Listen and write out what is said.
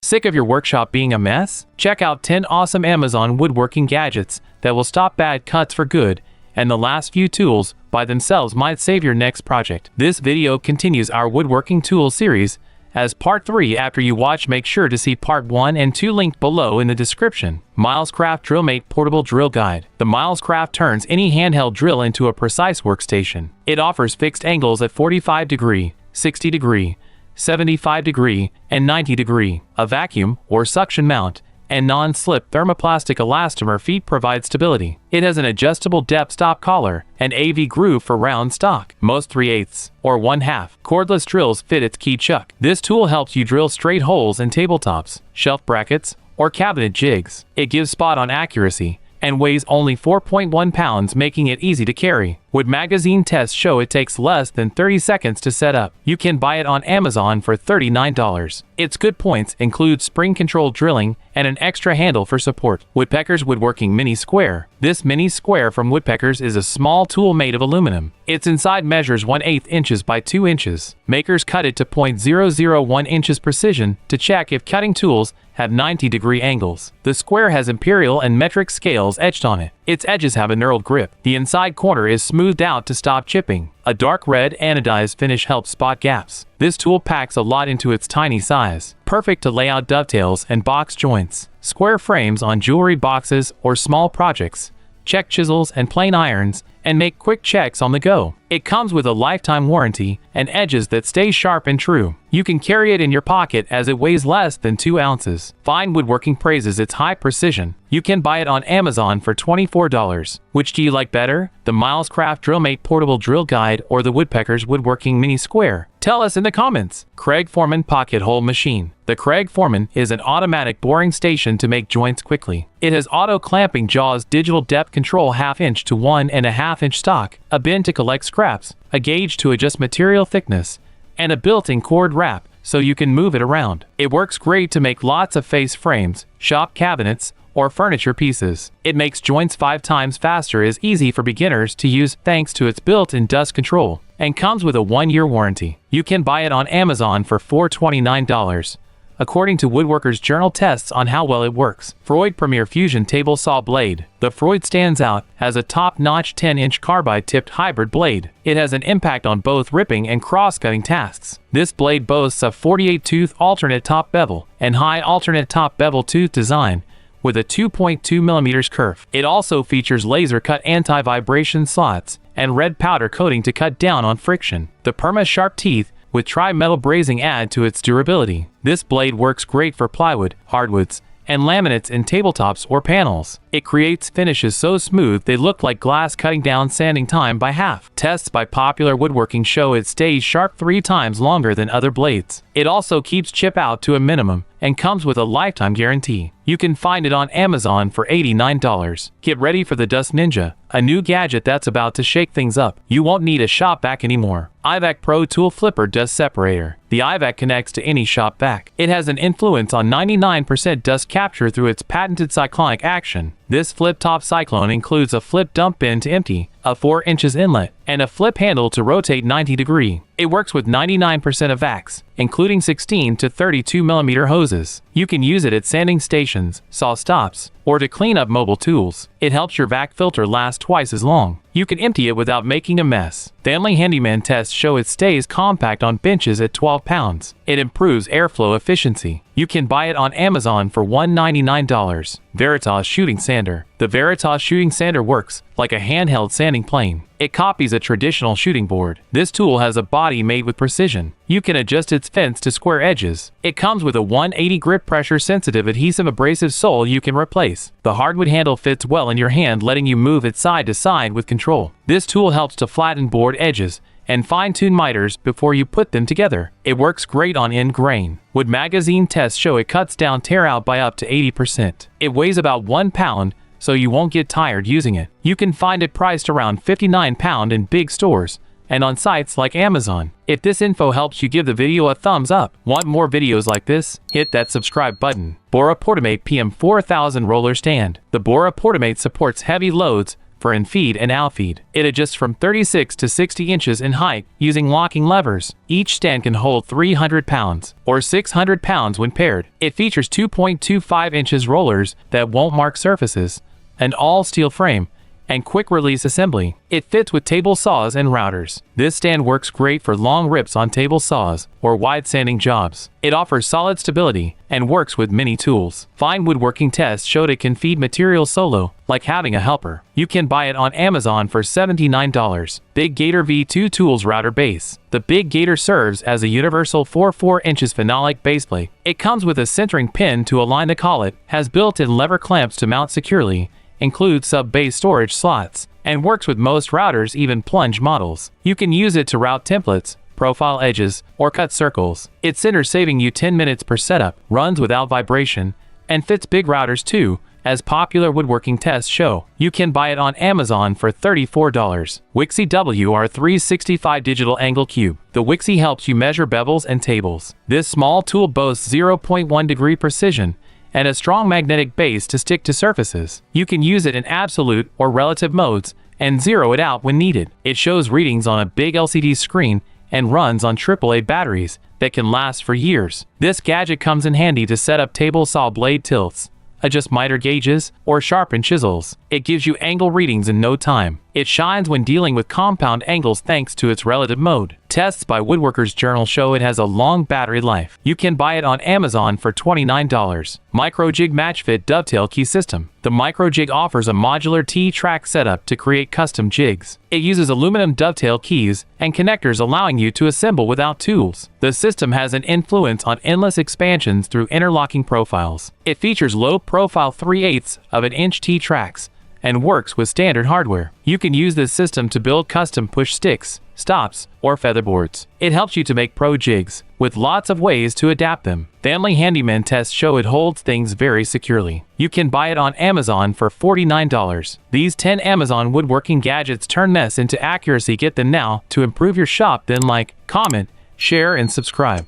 Sick of your workshop being a mess? Check out 10 awesome Amazon woodworking gadgets that will stop bad cuts for good, and the last few tools by themselves might save your next project. This video continues our woodworking tool series as part 3. After you watch, make sure to see part 1 and 2 linked below in the description. Milescraft DrillMate Portable Drill Guide. The Milescraft turns any handheld drill into a precise workstation. It offers fixed angles at 45 degree, 60 degree, 75 degree, and 90 degree. A vacuum or suction mount and non-slip thermoplastic elastomer feet provide stability. It has an adjustable depth stop collar and AV groove for round stock. Most 3/8 or 1/2 cordless drills fit its key chuck. This tool helps you drill straight holes in tabletops, shelf brackets, or cabinet jigs. It gives spot-on accuracy and weighs only 4.1 pounds, making it easy to carry. Wood magazine tests show it takes less than 30 seconds to set up. You can buy it on Amazon for $39. Its good points include spring-controlled drilling and an extra handle for support. Woodpeckers Woodworking Mini Square. This mini square from Woodpeckers is a small tool made of aluminum. Its inside measures 1/8 inches by 2 inches. Makers cut it to .001 inches precision to check if cutting tools have 90-degree angles. The square has imperial and metric scales etched on it. Its edges have a knurled grip. The inside corner is smoothed out to stop chipping. A dark red anodized finish helps spot gaps. This tool packs a lot into its tiny size. Perfect to lay out dovetails and box joints. Square frames on jewelry boxes or small projects. Check chisels and plane irons and make quick checks on the go. It comes with a lifetime warranty and edges that stay sharp and true. You can carry it in your pocket as it weighs less than 2 ounces. Fine Woodworking praises its high precision. You can buy it on Amazon for $24. Which do you like better? The Milescraft DrillMate Portable Drill Guide or the Woodpeckers Woodworking Mini Square? Tell us in the comments. Kreg Foreman Pocket Hole Machine. The Kreg Foreman is an automatic boring station to make joints quickly. It has auto clamping jaws, digital depth control 1/2 inch to 1.5 inch stock, a bin to collect scraps, a gauge to adjust material thickness, and a built-in cord wrap so you can move it around. It works great to make lots of face frames, shop cabinets, or furniture pieces. It makes joints 5 times faster, is easy for beginners to use thanks to its built-in dust control, and comes with a 1-year warranty. You can buy it on Amazon for $429. According to Woodworkers Journal tests on how well it works. Freud Premier Fusion Table Saw Blade. The Freud stands out as a top-notch 10-inch carbide-tipped hybrid blade. It has an impact on both ripping and cross-cutting tasks. This blade boasts a 48-tooth alternate top bevel and high alternate top bevel tooth design with a 2.2 mm curve. It also features laser-cut anti-vibration slots and red powder coating to cut down on friction. The Perma-Sharp teeth with tri-metal brazing add to its durability. This blade works great for plywood, hardwoods, and laminates in tabletops or panels. It creates finishes so smooth they look like glass, cutting down sanding time by half. Tests by Popular Woodworking show it stays sharp 3 times longer than other blades. It also keeps chip out to a minimum and comes with a lifetime guarantee. You can find it on Amazon for $89. Get ready for the Dust Ninja, a new gadget that's about to shake things up. You won't need a shop vac anymore. iVac Pro Tool Flipper Dust Separator. The iVac connects to any shop vac. It has an influence on 99% dust capture through its patented cyclonic action. This flip-top cyclone includes a flip dump bin to empty, a 4 inches inlet, and a flip handle to rotate 90 degree. It works with 99% of vacs, including 16 to 32 mm hoses. You can use it at sanding stations, saw stops, or to clean up mobile tools. It helps your vac filter last twice as long. You can empty it without making a mess. Family Handyman tests show it stays compact on benches at 12 pounds. It improves airflow efficiency. You can buy it on Amazon for $199. Veritas Shooting Sander. The Veritas Shooting Sander works like a handheld sanding plane. It copies a traditional shooting board. This tool has a body made with precision. You can adjust its fence to square edges. It comes with a 180 grip pressure sensitive adhesive abrasive sole you can replace. The hardwood handle fits well in your hand, letting you move it side to side with control. This tool helps to flatten board edges and fine-tune miters before you put them together. It works great on end grain. Wood magazine tests show it cuts down tear out by up to 80%. It weighs about 1 pound, so you won't get tired using it. You can find it priced around £59 in big stores and on sites like Amazon. If this info helps you, give the video a thumbs up. Want more videos like this? Hit that subscribe button. Bora Portamate PM 4000 Roller Stand. The Bora Portamate supports heavy loads for in-feed and out-feed. It adjusts from 36 to 60 inches in height using locking levers. Each stand can hold 300 pounds or 600 pounds when paired. It features 2.25 inches rollers that won't mark surfaces, an all-steel frame, and quick-release assembly. It fits with table saws and routers. This stand works great for long rips on table saws or wide sanding jobs. It offers solid stability and works with many tools. Fine woodworking tests showed it can feed material solo, like having a helper. You can buy it on Amazon for $79. Big Gator V2 Tools Router Base. The Big Gator serves as a universal 4 inches phenolic baseplate. It comes with a centering pin to align the collet, has built-in lever clamps to mount securely, includes sub-base storage slots, and works with most routers, even plunge models. You can use it to route templates, profile edges, or cut circles. It centers, saving you 10 minutes per setup, runs without vibration, and fits big routers too, as popular woodworking tests show. You can buy it on Amazon for $34. Wixey WR365 Digital Angle Cube. The Wixey helps you measure bevels and tables. This small tool boasts 0.1 degree precision and a strong magnetic base to stick to surfaces. You can use it in absolute or relative modes and zero it out when needed. It shows readings on a big LCD screen and runs on AAA batteries that can last for years. This gadget comes in handy to set up table saw blade tilts, adjust miter gauges, or sharpen chisels. It gives you angle readings in no time. It shines when dealing with compound angles thanks to its relative mode. Tests by Woodworkers Journal show it has a long battery life. You can buy it on Amazon for $29. MicroJig MatchFit Dovetail Key System. The MicroJig offers a modular T-track setup to create custom jigs. It uses aluminum dovetail keys and connectors, allowing you to assemble without tools. The system has an influence on endless expansions through interlocking profiles. It features low-profile 3/8 of an inch T-tracks and works with standard hardware. You can use this system to build custom push sticks, stops, or featherboards. It helps you to make pro jigs, with lots of ways to adapt them. Family Handyman tests show it holds things very securely. You can buy it on Amazon for $49. These 10 Amazon woodworking gadgets turn mess into accuracy. Get them now to improve your shop. Then like, comment, share, and subscribe.